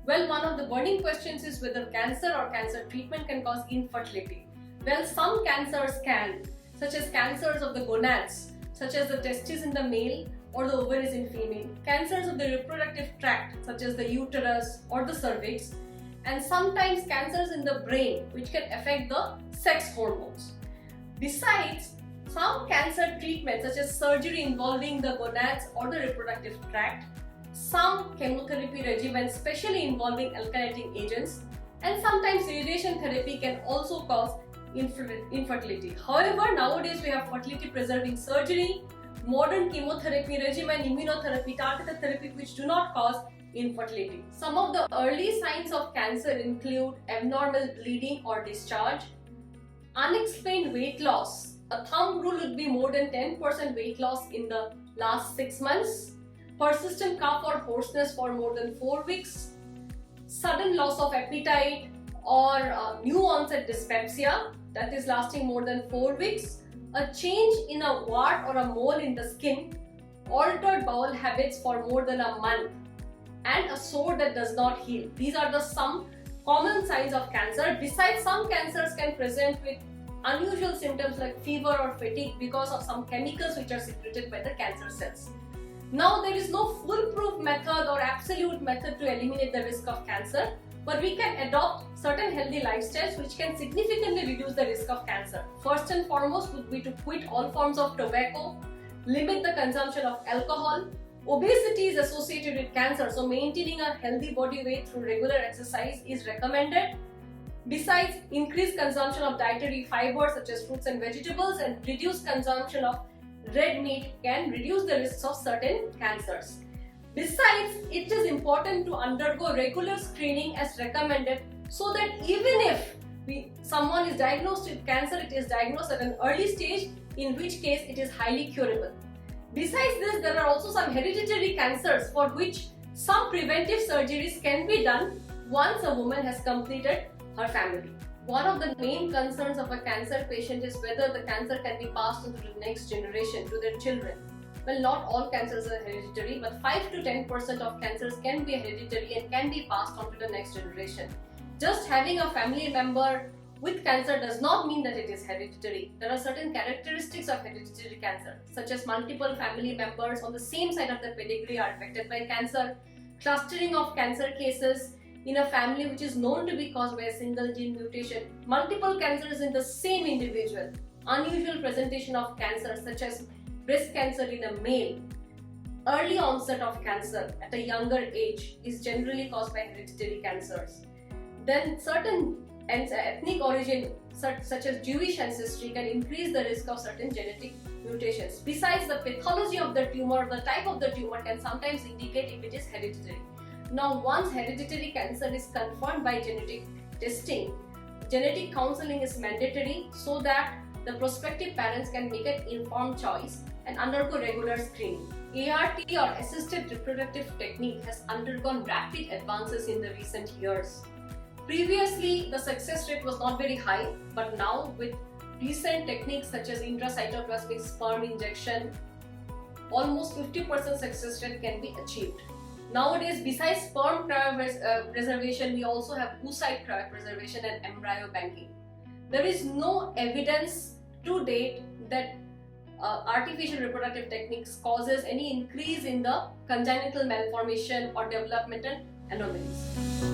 Well, one of the burning questions is whether cancer or cancer treatment can cause infertility. Well, some cancers can, such as cancers of the gonads, such as the testes in the male or the ovaries in female, cancers of the reproductive tract, such as the uterus or the cervix, and sometimes cancers in the brain, which can affect the sex hormones. Besides, some cancer treatments, such as surgery involving the gonads or the reproductive tract, some chemotherapy regimens, especially involving alkylating agents, and sometimes radiation therapy can also cause infertility. However, nowadays we have fertility preserving surgery, modern chemotherapy regimen, immunotherapy, targeted therapy which do not cause infertility. Some of the early signs of cancer include abnormal bleeding or discharge, unexplained weight loss. A thumb rule would be more than 10% weight loss in the last 6 months, persistent cough or hoarseness for more than 4 weeks, sudden loss of appetite or new onset dyspepsia that is lasting more than 4 weeks, a change in a wart or a mole in the skin, altered bowel habits for more than a month, and a sore that does not heal. These are the some common signs of cancer. Besides, some cancers can present with unusual symptoms like fever or fatigue because of some chemicals which are secreted by the cancer cells. Now, there is no foolproof method or absolute method to eliminate the risk of cancer, but we can adopt certain healthy lifestyles which can significantly reduce the risk of cancer. First and foremost would be to quit all forms of tobacco, limit the consumption of alcohol. Obesity is associated with cancer, so maintaining a healthy body weight through regular exercise is recommended. Besides, increased consumption of dietary fibers such as fruits and vegetables and reduced consumption of red meat can reduce the risks of certain cancers. Besides, it is important to undergo regular screening as recommended so that even if someone is diagnosed with cancer, it is diagnosed at an early stage, in which case it is highly curable. Besides this, there are also some hereditary cancers for which some preventive surgeries can be done once a woman has completed her family. One of the main concerns of a cancer patient is whether the cancer can be passed on to the next generation, to their children. Well, not all cancers are hereditary, but 5 to 10% of cancers can be hereditary and can be passed on to the next generation. Just having a family member with cancer does not mean that it is hereditary. There are certain characteristics of hereditary cancer, such as multiple family members on the same side of the pedigree are affected by cancer, clustering of cancer cases in a family which is known to be caused by a single gene mutation, multiple cancers in the same individual, unusual presentation of cancer such as breast cancer in a male, early onset of cancer at a younger age is generally caused by hereditary cancers. Then certain ethnic origin such as Jewish ancestry can increase the risk of certain genetic mutations. Besides, the pathology of the tumor, the type of the tumor can sometimes indicate if it is hereditary. Now, once hereditary cancer is confirmed by genetic testing, genetic counseling is mandatory so that the prospective parents can make an informed choice and undergo regular screening. ART or assisted reproductive technique has undergone rapid advances in the recent years. Previously, the success rate was not very high, but now with recent techniques such as intracytoplasmic sperm injection, almost 50% success rate can be achieved. Nowadays, besides sperm cryopreservation, we also have oocyte cryopreservation and embryo banking. There is no evidence to date that artificial reproductive techniques causes any increase in the congenital malformation or developmental anomalies.